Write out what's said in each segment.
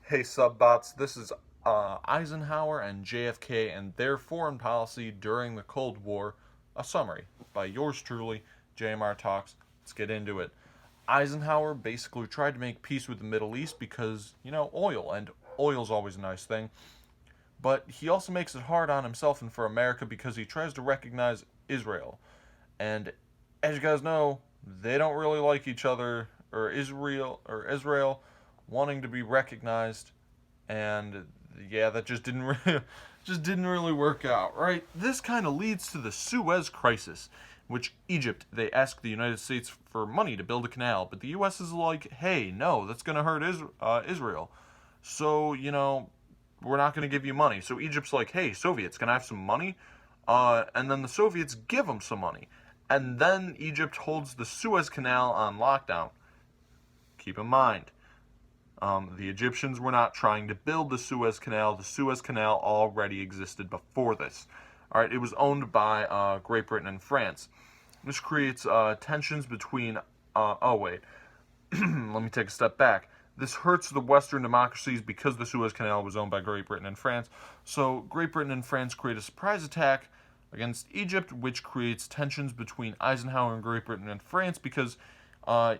Hey subbots, this is Eisenhower and JFK and their foreign policy during the Cold War, a summary by yours truly, JMR Talks. Let's get into it. Eisenhower basically tried to make peace with the Middle East because, oil, and oil's always a nice thing. But he also makes it hard on himself and for America because he tries to recognize Israel. And as you guys know, they don't really like each other, or Israel wanting to be recognized, and yeah, that just didn't really work out, right? This kind of leads to the Suez Crisis, which Egypt they ask the United States for money to build a canal, but the U.S. is like, hey, no, that's gonna hurt Israel, so we're not gonna give you money. So Egypt's like, hey, Soviets, can I have some money? And then the Soviets give them some money, and then Egypt holds the Suez Canal on lockdown. Keep in mind, the Egyptians were not trying to build the Suez Canal. The Suez Canal already existed before this. All right, it was owned by Great Britain and France. This creates tensions between. Oh wait, let me take a step back. This hurts the Western democracies because the Suez Canal was owned by Great Britain and France. So Great Britain and France create a surprise attack against Egypt, which creates tensions between Eisenhower and Great Britain and France because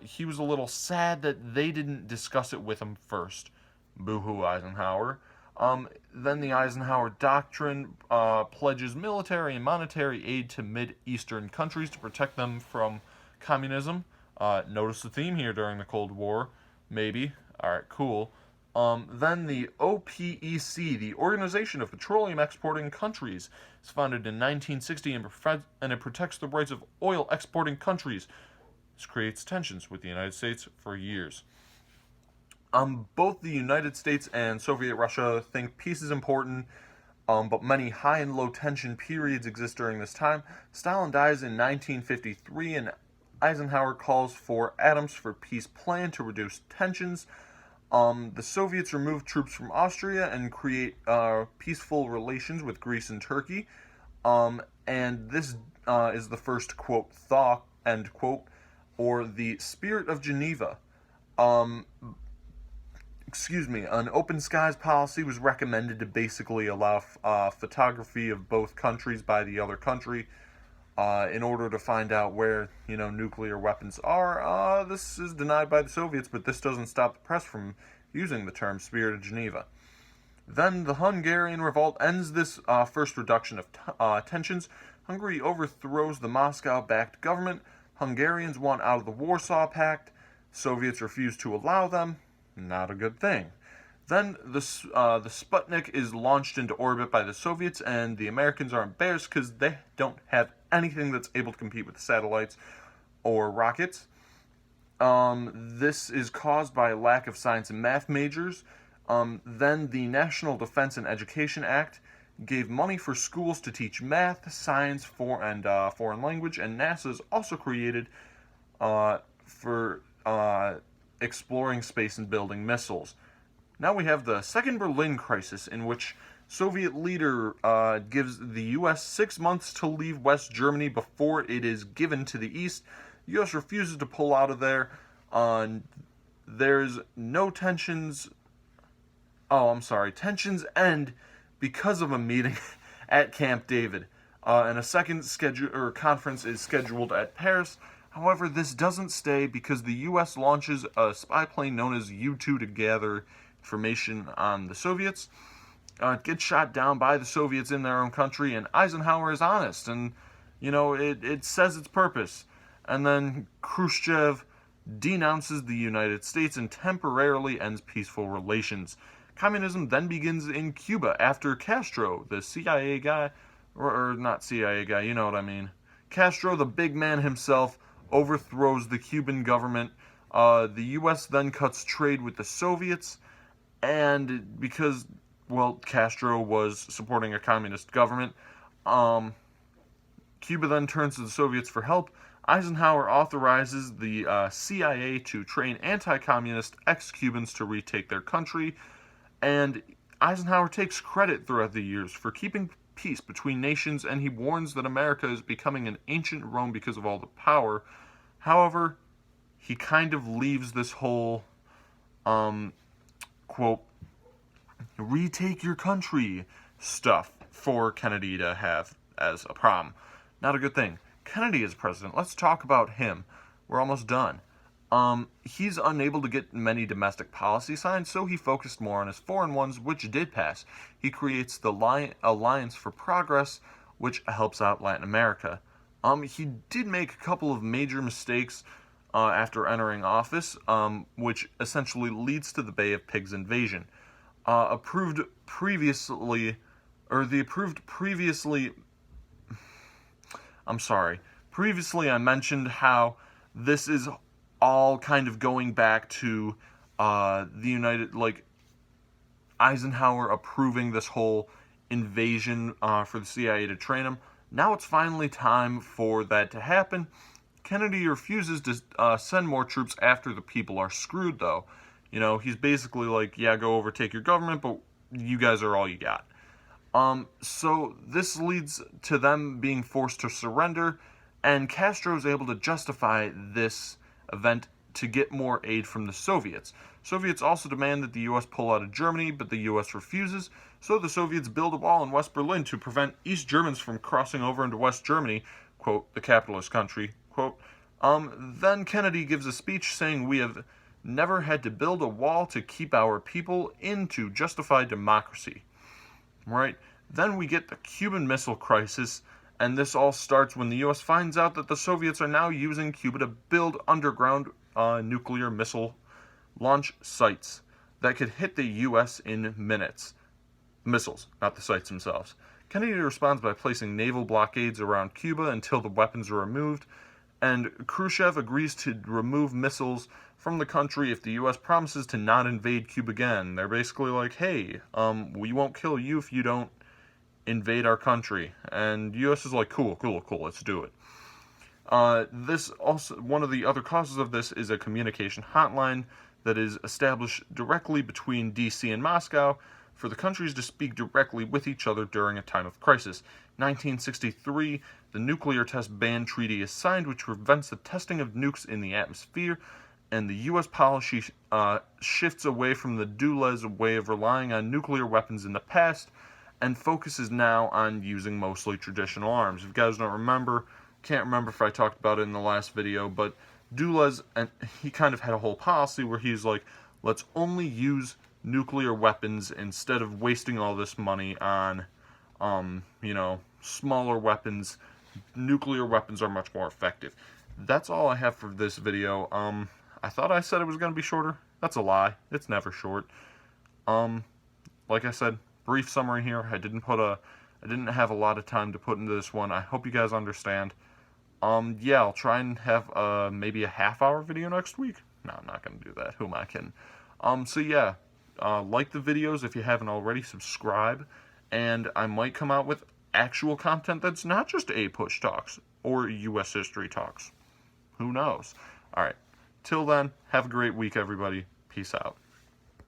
he was a little sad that they didn't discuss it with him first. Boo-hoo, Eisenhower. Then the Eisenhower Doctrine pledges military and monetary aid to Mid-Eastern countries to protect them from communism. Notice the theme here during the Cold War, maybe. Alright, cool. Then the OPEC, the Organization of Petroleum Exporting Countries, is founded in 1960 and it protects the rights of oil exporting countries. This creates tensions with the United States for years. Both the United States and Soviet Russia think peace is important, but many high and low tension periods exist during this time. Stalin dies in 1953, and Eisenhower calls for Atoms for Peace plan to reduce tensions. The Soviets remove troops from Austria and create peaceful relations with Greece and Turkey. And this is the first, quote, thaw, end quote, or the Spirit of Geneva. An open skies policy was recommended to basically allow photography of both countries by the other country in order to find out where, nuclear weapons are. This is denied by the Soviets, but this doesn't stop the press from using the term Spirit of Geneva. Then the Hungarian revolt ends this first reduction of tensions. Hungary overthrows the Moscow-backed government. Hungarians want out of the Warsaw Pact. Soviets refuse to allow them. Not a good thing. Then the Sputnik is launched into orbit by the Soviets, and the Americans are embarrassed because they don't have anything that's able to compete with satellites or rockets. This is caused by a lack of science and math majors. Then the National Defense and Education Act gave money for schools to teach math, science, foreign language, and NASA is also created for exploring space and building missiles. Now we have the Second Berlin Crisis, in which Soviet leader gives the U.S. 6 months to leave West Germany before it is given to the East. The U.S. refuses to pull out of there. There's no tensions. Tensions end because of a meeting at Camp David, and a second conference is scheduled at Paris. However, this doesn't stay because the U.S. launches a spy plane known as U-2 to gather information on the Soviets. It gets shot down by the Soviets in their own country, and Eisenhower is honest, and it says its purpose. And then Khrushchev denounces the United States and temporarily ends peaceful relations. Communism then begins in Cuba after Castro, the CIA guy, or not CIA guy, you know what I mean. Castro, the big man himself, overthrows the Cuban government. The U.S. then cuts trade with the Soviets, and because, Castro was supporting a communist government, Cuba then turns to the Soviets for help. Eisenhower authorizes the CIA to train anti-communist ex-Cubans to retake their country, and Eisenhower takes credit throughout the years for keeping peace between nations, and he warns that America is becoming an ancient Rome because of all the power. However, he kind of leaves this whole, quote, retake your country stuff for Kennedy to have as a problem. Not a good thing. Kennedy is president. Let's talk about him. We're almost done. He's unable to get many domestic policy signs, so he focused more on his foreign ones, which did pass. He creates the Alliance for Progress, which helps out Latin America. He did make a couple of major mistakes after entering office, which essentially leads to the Bay of Pigs invasion. Previously, I mentioned how this is all kind of going back to Eisenhower approving this whole invasion for the CIA to train him. Now it's finally time for that to happen. Kennedy refuses to send more troops after the people are screwed, though. You know, he's basically like, yeah, go overtake your government, but you guys are all you got. So this leads to them being forced to surrender, and Castro is able to justify this event to get more aid from the Soviets. Soviets also demand that the U.S. pull out of Germany, but the U.S. refuses, so the Soviets build a wall in West Berlin to prevent East Germans from crossing over into West Germany, quote, the capitalist country, quote. Then Kennedy gives a speech saying we have never had to build a wall to keep our people in to justify democracy. Right? Then we get the Cuban Missile Crisis, and this all starts when the U.S. finds out that the Soviets are now using Cuba to build underground nuclear missile launch sites that could hit the U.S. in minutes. Missiles, not the sites themselves. Kennedy responds by placing naval blockades around Cuba until the weapons are removed, and Khrushchev agrees to remove missiles from the country if the U.S. promises to not invade Cuba again. They're basically like, hey, we won't kill you if you don't invade our country. And U.S. is like, cool, let's do it. This also, one of the other causes of this is a communication hotline that is established directly between D.C. and Moscow for the countries to speak directly with each other during a time of crisis. 1963, the Nuclear Test Ban Treaty is signed, which prevents the testing of nukes in the atmosphere, and the U.S. policy shifts away from the Dulles way of relying on nuclear weapons in the past, and focuses now on using mostly traditional arms. If you guys don't remember, can't remember if I talked about it in the last video, but Dulles, and he kind of had a whole policy where he's like, let's only use nuclear weapons instead of wasting all this money on, smaller weapons. Nuclear weapons are much more effective. That's all I have for this video. I thought I said it was going to be shorter. That's a lie. It's never short. Like I said, brief summary here. I didn't have a lot of time to put into this one. I hope you guys understand. Yeah, I'll try and have maybe a half-hour video next week. No, I'm not going to do that. Who am I kidding? So yeah, like the videos if you haven't already, subscribe, and I might come out with actual content that's not just A-Push Talks or U.S. History Talks. Who knows? Alright, till then, have a great week, everybody. Peace out.